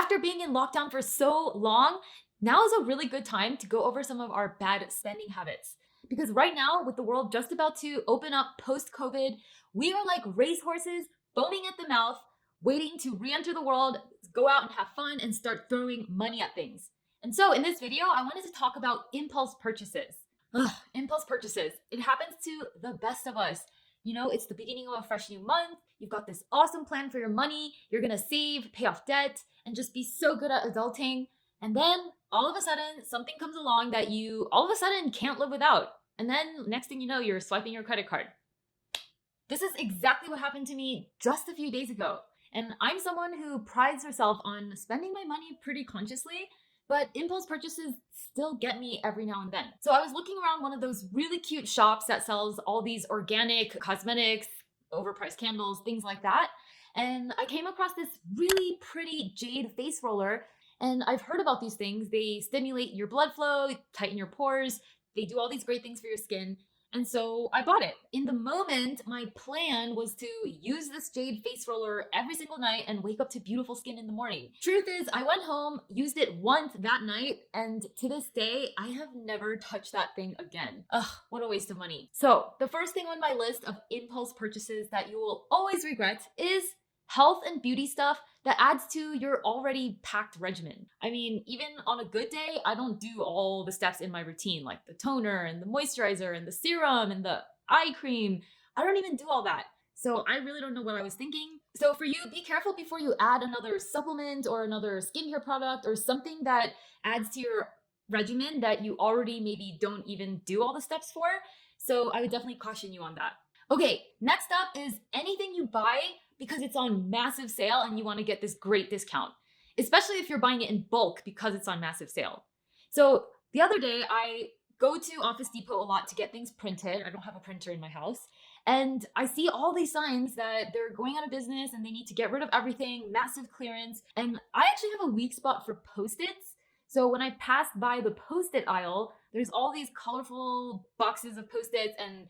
After being in lockdown for so long, now is a really good time to go over some of our bad spending habits. Because right now, with the world just about to open up post COVID, we are like racehorses foaming at the mouth, waiting to re enter the world, go out and have fun, and start throwing money at things. And so, in this video, I wanted to talk about impulse purchases. Ugh, impulse purchases. It happens to the best of us. You know, it's the beginning of a fresh new month. You've got this awesome plan for your money. You're gonna save, pay off debt, and just be so good at adulting. And then all of a sudden, something comes along that you all of a sudden can't live without. And then next thing you know, you're swiping your credit card. This is exactly what happened to me just a few days ago. And I'm someone who prides herself on spending my money pretty consciously, but impulse purchases still get me every now and then. So I was looking around one of those really cute shops that sells all these organic cosmetics, overpriced candles, things like that. And I came across this really pretty jade face roller. And I've heard about these things. They stimulate your blood flow, tighten your pores. They do all these great things for your skin. And so I bought it. In the moment, my plan was to use this jade face roller every single night and wake up to beautiful skin in the morning. Truth is, I went home, used it once that night, and to this day, I have never touched that thing again. Ugh, what a waste of money. So the first thing on my list of impulse purchases that you will always regret is health and beauty stuff that adds to your already packed regimen. I mean, even on a good day, I don't do all the steps in my routine, like the toner and the moisturizer and the serum and the eye cream. I don't even do all that. So I really don't know what I was thinking. So for you, be careful before you add another supplement or another skincare product or something that adds to your regimen that you already maybe don't even do all the steps for. So I would definitely caution you on that. Okay, next up is anything you buy because it's on massive sale and you want to get this great discount, especially if you're buying it in bulk because it's on massive sale. So the other day, I go to Office Depot a lot to get things printed. I don't have a printer in my house. And I see all these signs that they're going out of business and they need to get rid of everything, massive clearance. And I actually have a weak spot for Post-its. So when I pass by the Post-it aisle, there's all these colorful boxes of Post-its, and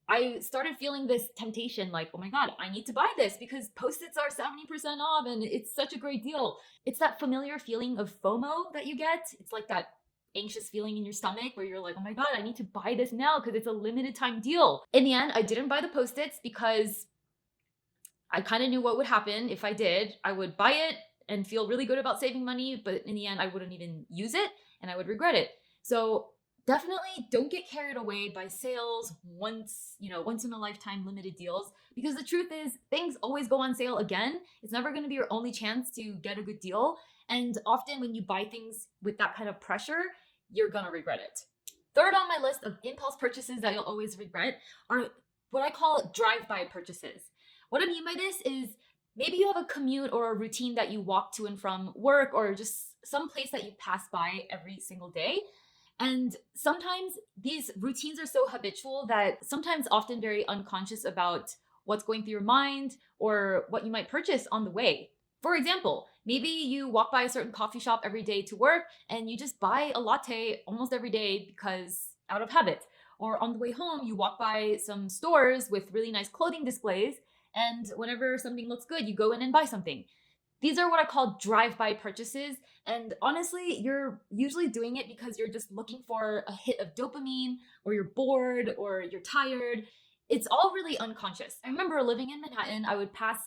I started feeling this temptation like, oh my God, I need to buy this because Post-its are 70% off and it's such a great deal. It's that familiar feeling of FOMO that you get. It's like that anxious feeling in your stomach where you're like, oh my God, I need to buy this now because it's a limited time deal. In the end, I didn't buy the Post-its because I kind of knew what would happen if I did. I would buy it and feel really good about saving money, but in the end, I wouldn't even use it and I would regret it. So definitely don't get carried away by sales once in a lifetime limited deals, because the truth is things always go on sale again. It's never going to be your only chance to get a good deal. And often when you buy things with that kind of pressure, you're going to regret it. Third on my list of impulse purchases that you'll always regret are what I call drive-by purchases. What I mean by this is maybe you have a commute or a routine that you walk to and from work or just some place that you pass by every single day. And sometimes these routines are so habitual that sometimes often very unconscious about what's going through your mind or what you might purchase on the way. For example, maybe you walk by a certain coffee shop every day to work and you just buy a latte almost every day because out of habit. Or on the way home, you walk by some stores with really nice clothing displays, and whenever something looks good, you go in and buy something. These are what I call drive-by purchases. And honestly, you're usually doing it because you're just looking for a hit of dopamine, or you're bored, or you're tired. It's all really unconscious. I remember living in Manhattan, I would pass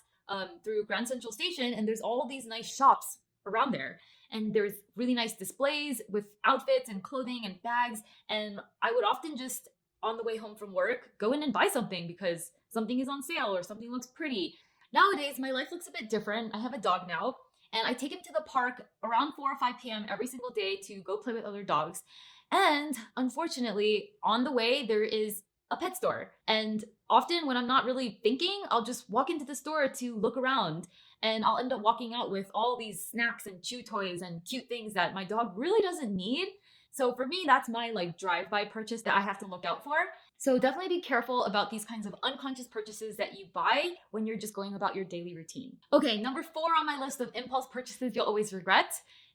through Grand Central Station, and there's all these nice shops around there. And there's really nice displays with outfits and clothing and bags. And I would often just, on the way home from work, go in and buy something because something is on sale or something looks pretty. Nowadays, my life looks a bit different. I have a dog now, and I take him to the park around 4 or 5 p.m. every single day to go play with other dogs. And unfortunately, on the way, there is a pet store. And often when I'm not really thinking, I'll just walk into the store to look around, and I'll end up walking out with all these snacks and chew toys and cute things that my dog really doesn't need. So for me, that's my drive-by purchase that I have to look out for. So definitely be careful about these kinds of unconscious purchases that you buy when you're just going about your daily routine. Okay, number 4 on my list of impulse purchases you'll always regret: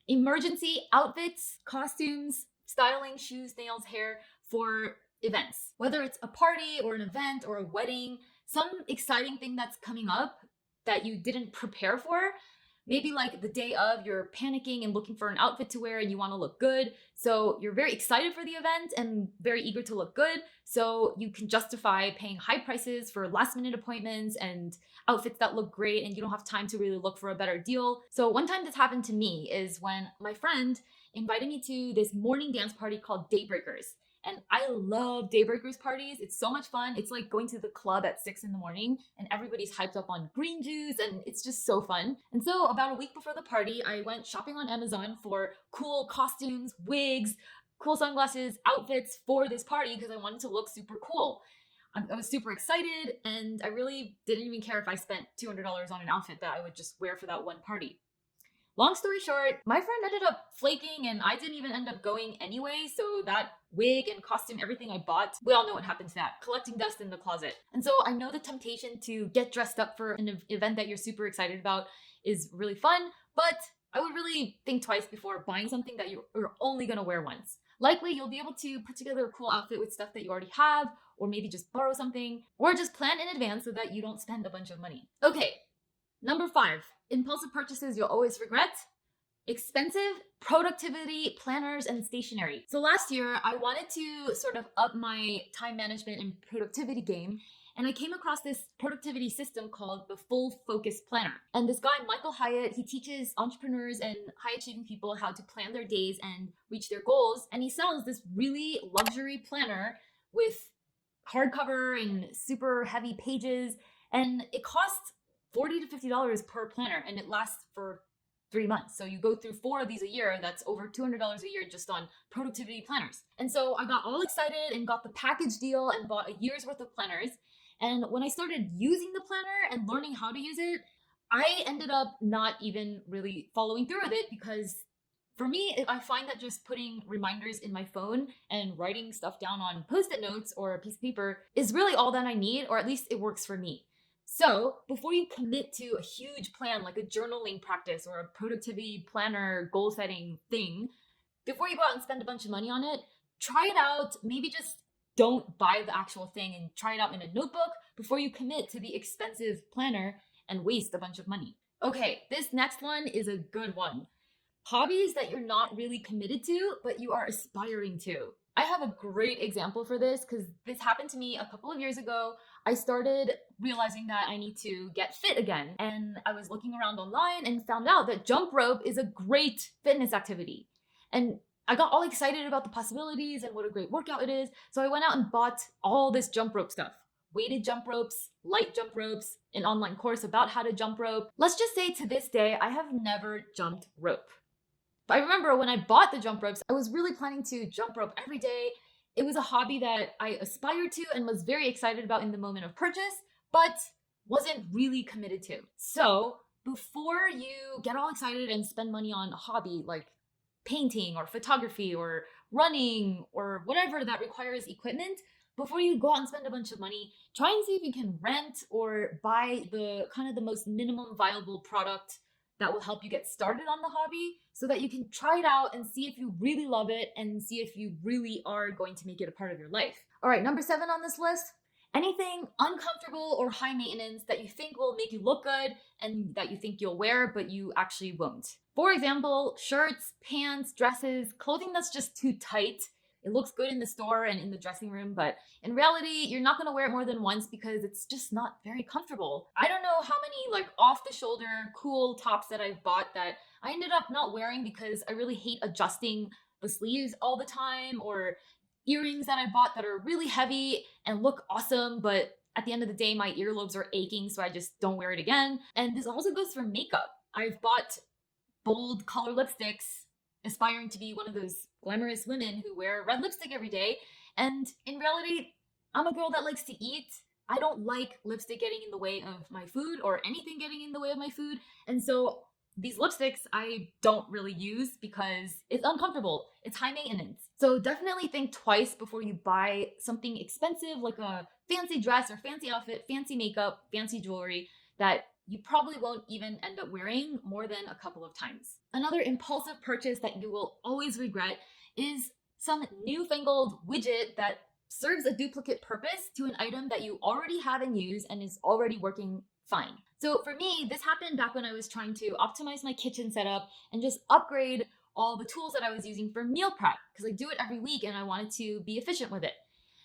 emergency outfits, costumes, styling, shoes, nails, hair for events. Whether it's a party or an event or a wedding, some exciting thing that's coming up that you didn't prepare for. Maybe like the day of, you're panicking and looking for an outfit to wear and you want to look good. So you're very excited for the event and very eager to look good. So you can justify paying high prices for last minute appointments and outfits that look great, and you don't have time to really look for a better deal. So one time this happened to me is when my friend invited me to this morning dance party called Daybreakers. And I love Daybreakers parties. It's so much fun. It's like going to the club at 6 in the morning and everybody's hyped up on green juice and it's just so fun. And so about a week before the party, I went shopping on Amazon for cool costumes, wigs, cool sunglasses, outfits for this party because I wanted to look super cool. I was super excited and I really didn't even care if I spent $200 on an outfit that I would just wear for that one party. Long story short, my friend ended up flaking and I didn't even end up going anyway. So that wig and costume, everything I bought, we all know what happened to that. Collecting dust in the closet. And so I know the temptation to get dressed up for an event that you're super excited about is really fun, but I would really think twice before buying something that you're only going to wear once. Likely you'll be able to put together a cool outfit with stuff that you already have, or maybe just borrow something, or just plan in advance so that you don't spend a bunch of money. Okay, number 5, impulsive purchases you'll always regret. Expensive productivity planners and stationery. So last year, I wanted to sort of up my time management and productivity game, and I came across this productivity system called the Full Focus Planner. And this guy, Michael Hyatt, he teaches entrepreneurs and high-achieving people how to plan their days and reach their goals. And he sells this really luxury planner with hardcover and super heavy pages, and it costs $40 to $50 per planner, and it lasts for 3 months. So you go through 4 of these a year, that's over $200 a year just on productivity planners. And so I got all excited and got the package deal and bought a year's worth of planners. And when I started using the planner and learning how to use it, I ended up not even really following through with it because for me, I find that just putting reminders in my phone and writing stuff down on Post-it notes or a piece of paper is really all that I need, or at least it works for me. So before you commit to a huge plan like a journaling practice or a productivity planner goal setting thing, before you go out and spend a bunch of money on it, try it out. Maybe just don't buy the actual thing and try it out in a notebook before you commit to the expensive planner and waste a bunch of money. Okay, this next one is a good one. Hobbies that you're not really committed to, but you are aspiring to. I have a great example for this because this happened to me a couple of years ago. I started realizing that I need to get fit again. And I was looking around online and found out that jump rope is a great fitness activity. And I got all excited about the possibilities and what a great workout it is. So I went out and bought all this jump rope stuff. Weighted jump ropes, light jump ropes, an online course about how to jump rope. Let's just say to this day, I have never jumped rope. But I remember when I bought the jump ropes, I was really planning to jump rope every day. It was a hobby that I aspired to and was very excited about in the moment of purchase, but wasn't really committed to. So before you get all excited and spend money on a hobby like painting or photography or running or whatever that requires equipment, before you go out and spend a bunch of money, try and see if you can rent or buy the kind of the most minimum viable product that will help you get started on the hobby so that you can try it out and see if you really love it and see if you really are going to make it a part of your life. All right, number 7 on this list, anything uncomfortable or high maintenance that you think will make you look good and that you think you'll wear, but you actually won't. For example, shirts, pants, dresses, clothing that's just too tight. It looks good in the store and in the dressing room, but in reality, you're not going to wear it more than once because it's just not very comfortable. I don't know how many like off-the-shoulder cool tops that I've bought that I ended up not wearing because I really hate adjusting the sleeves all the time, or earrings that I bought that are really heavy and look awesome, but at the end of the day, my earlobes are aching, so I just don't wear it again. And this also goes for makeup. I've bought bold color lipsticks, aspiring to be one of those glamorous women who wear red lipstick every day. And in reality, I'm a girl that likes to eat. I don't like lipstick getting in the way of my food or anything getting in the way of my food. And so these lipsticks I don't really use because it's uncomfortable. It's high maintenance. So definitely think twice before you buy something expensive like a fancy dress or fancy outfit, fancy makeup, fancy jewelry that you probably won't even end up wearing more than a couple of times. Another impulsive purchase that you will always regret is some newfangled widget that serves a duplicate purpose to an item that you already have and use and is already working fine. So for me, this happened back when I was trying to optimize my kitchen setup and just upgrade all the tools that I was using for meal prep because I do it every week and I wanted to be efficient with it.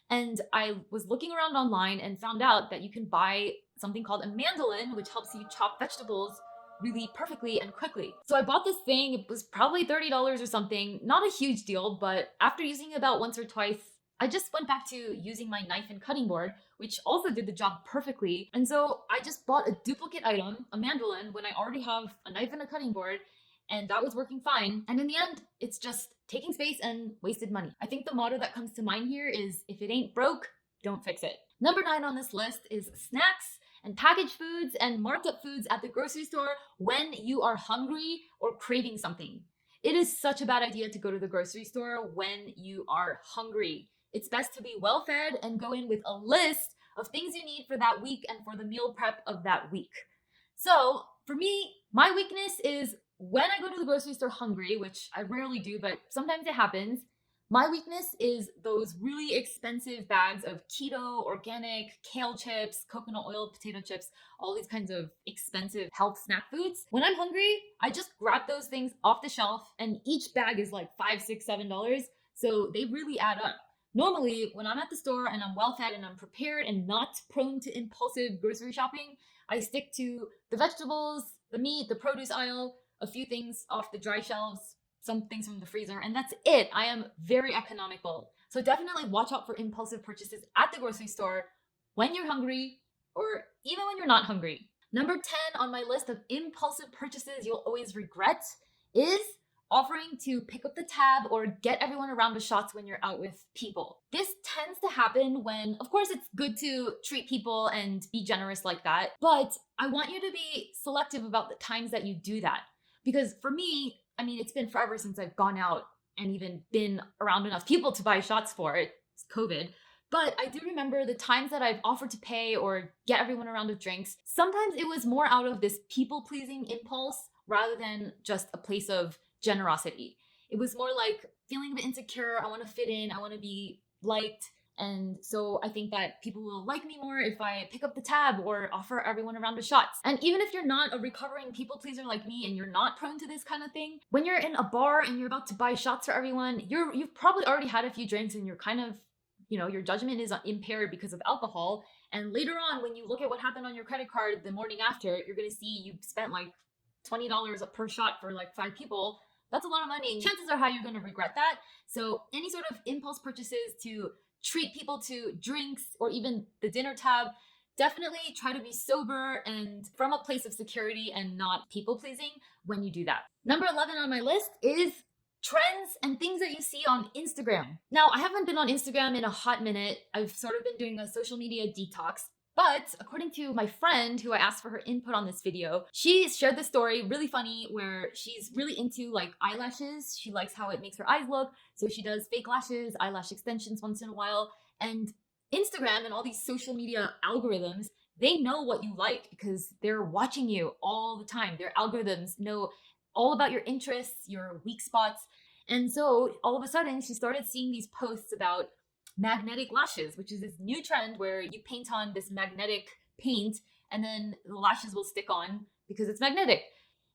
And I was looking around online and found out that you can buy something called a mandolin, which helps you chop vegetables really perfectly and quickly. So I bought this thing. It was probably $30 or something. Not a huge deal, but after using it about once or twice, I just went back to using my knife and cutting board, which also did the job perfectly. And so I just bought a duplicate item, a mandolin, when I already have a knife and a cutting board, and that was working fine. And in the end, it's just taking space and wasted money. I think the motto that comes to mind here is if it ain't broke, don't fix it. Number 9 on this list is snacks and packaged foods and marked up foods at the grocery store when you are hungry or craving something. It is such a bad idea to go to the grocery store when you are hungry. It's best to be well fed and go in with a list of things you need for that week and for the meal prep of that week. So for me, my weakness is when I go to the grocery store hungry, which I rarely do, but sometimes it happens. My weakness is those really expensive bags of keto, organic, kale chips, coconut oil, potato chips, all these kinds of expensive health snack foods. When I'm hungry, I just grab those things off the shelf and each bag is like $5, $6, $7. So they really add up. Normally, when I'm at the store and I'm well fed and I'm prepared and not prone to impulsive grocery shopping, I stick to the vegetables, the meat, the produce aisle, a few things off the dry shelves, some things from the freezer, and that's it. I am very economical. So definitely watch out for impulsive purchases at the grocery store when you're hungry or even when you're not hungry. Number 10 on my list of impulsive purchases you'll always regret is offering to pick up the tab or get everyone around to shots when you're out with people. This tends to happen when, of course, it's good to treat people and be generous like that, but I want you to be selective about the times that you do that. Because for me, I mean, it's been forever since I've gone out and even been around enough people to buy shots for it. It's COVID. But I do remember the times that I've offered to pay or get everyone around with drinks. Sometimes it was more out of this people-pleasing impulse rather than just a place of generosity. It was more like feeling a bit insecure. I want to fit in. I want to be liked. And so I think that people will like me more if I pick up the tab or offer everyone a round of shots. And even if you're not a recovering people pleaser like me and you're not prone to this kind of thing, when you're in a bar and you're about to buy shots for everyone, you've probably already had a few drinks and you're kind of, your judgment is impaired because of alcohol. And later on, when you look at what happened on your credit card the morning after, you're going to see you spent like $20 per shot for like 5 people. That's a lot of money. And chances are high you're going to regret that. So any sort of impulse purchases to treat people to drinks or even the dinner tab, definitely try to be sober and from a place of security and not people pleasing when you do that. Number 11 on my list is trends and things that you see on Instagram. Now, I haven't been on Instagram in a hot minute. I've sort of been doing a social media detox. But according to my friend who I asked for her input on this video, she shared this story, really funny, where she's really into like eyelashes. She likes how it makes her eyes look. So she does fake lashes, eyelash extensions once in a while. And Instagram and all these social media algorithms, they know what you like because they're watching you all the time. Their algorithms know all about your interests, your weak spots. And so all of a sudden she started seeing these posts about magnetic lashes, which is this new trend where you paint on this magnetic paint and then the lashes will stick on because it's magnetic.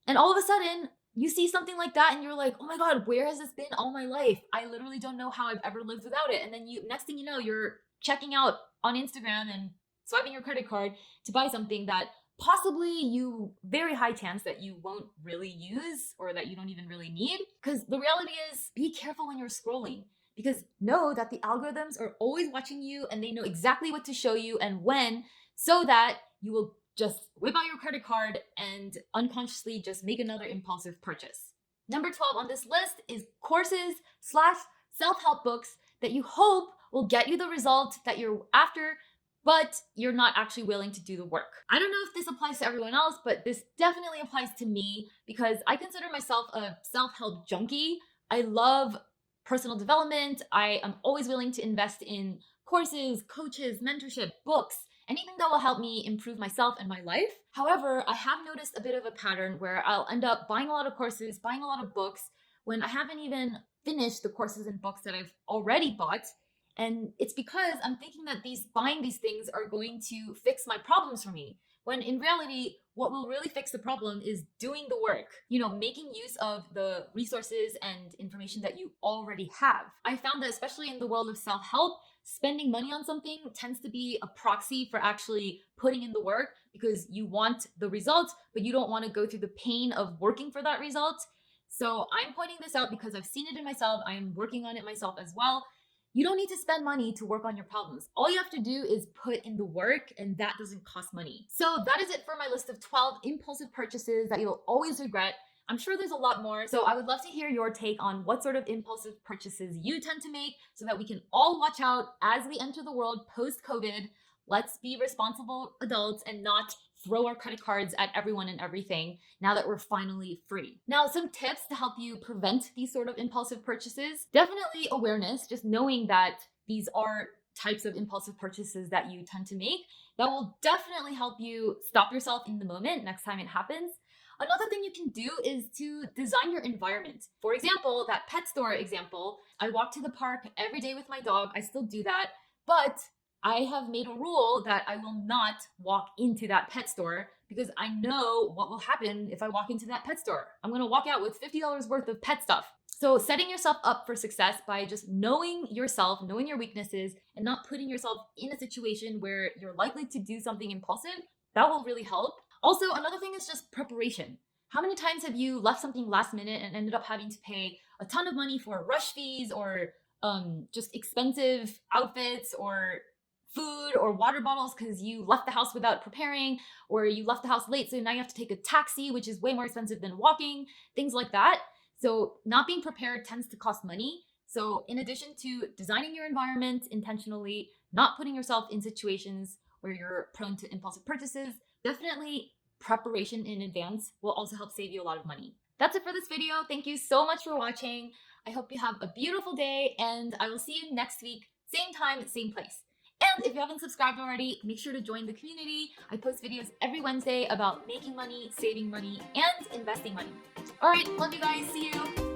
And all of a sudden you see something like that and you're like, oh my God, where has this been all my life? I literally don't know how I've ever lived without it. And then next thing you know, you're checking out on Instagram and swiping your credit card to buy something that possibly you very high chance that you won't really use or that you don't even really need. Because the reality is, be careful when you're scrolling. Because know that the algorithms are always watching you and they know exactly what to show you and when, so that you will just whip out your credit card and unconsciously just make another impulsive purchase. Number 12 on this list is courses / self-help books that you hope will get you the result that you're after, but you're not actually willing to do the work. I don't know if this applies to everyone else, but this definitely applies to me because I consider myself a self-help junkie. I love personal development. I am always willing to invest in courses, coaches, mentorship, books, anything that will help me improve myself and my life. However, I have noticed a bit of a pattern where I'll end up buying a lot of courses, buying a lot of books when I haven't even finished the courses and books that I've already bought. And it's because I'm thinking that buying these things are going to fix my problems for me, when in reality, what will really fix the problem is doing the work, making use of the resources and information that you already have. I found that especially in the world of self-help, spending money on something tends to be a proxy for actually putting in the work because you want the result, but you don't want to go through the pain of working for that result. So I'm pointing this out because I've seen it in myself. I am working on it myself as well. You don't need to spend money to work on your problems. All you have to do is put in the work, and that doesn't cost money. So that is it for my list of 12 impulsive purchases that you'll always regret. I'm sure there's a lot more, so I would love to hear your take on what sort of impulsive purchases you tend to make so that we can all watch out as we enter the world post-COVID. Let's be responsible adults and not throw our credit cards at everyone and everything now that we're finally free. Now, some tips to help you prevent these sort of impulsive purchases. Definitely awareness, just knowing that these are types of impulsive purchases that you tend to make. That will definitely help you stop yourself in the moment next time it happens. Another thing you can do is to design your environment. For example, that pet store example, I walk to the park every day with my dog. I still do that, but I have made a rule that I will not walk into that pet store because I know what will happen if I walk into that pet store. I'm going to walk out with $50 worth of pet stuff. So setting yourself up for success by just knowing yourself, knowing your weaknesses, and not putting yourself in a situation where you're likely to do something impulsive, that will really help. Also, another thing is just preparation. How many times have you left something last minute and ended up having to pay a ton of money for rush fees or just expensive outfits or food or water bottles because you left the house without preparing, or you left the house late, so now you have to take a taxi, which is way more expensive than walking, things like that. So not being prepared tends to cost money. So in addition to designing your environment intentionally, not putting yourself in situations where you're prone to impulsive purchases, definitely preparation in advance will also help save you a lot of money. That's it for this video. Thank you so much for watching. I hope you have a beautiful day, and I will see you next week, same time, same place. And if you haven't subscribed already, make sure to join the community. I post videos every Wednesday about making money, saving money, and investing money. All right, love you guys. See you.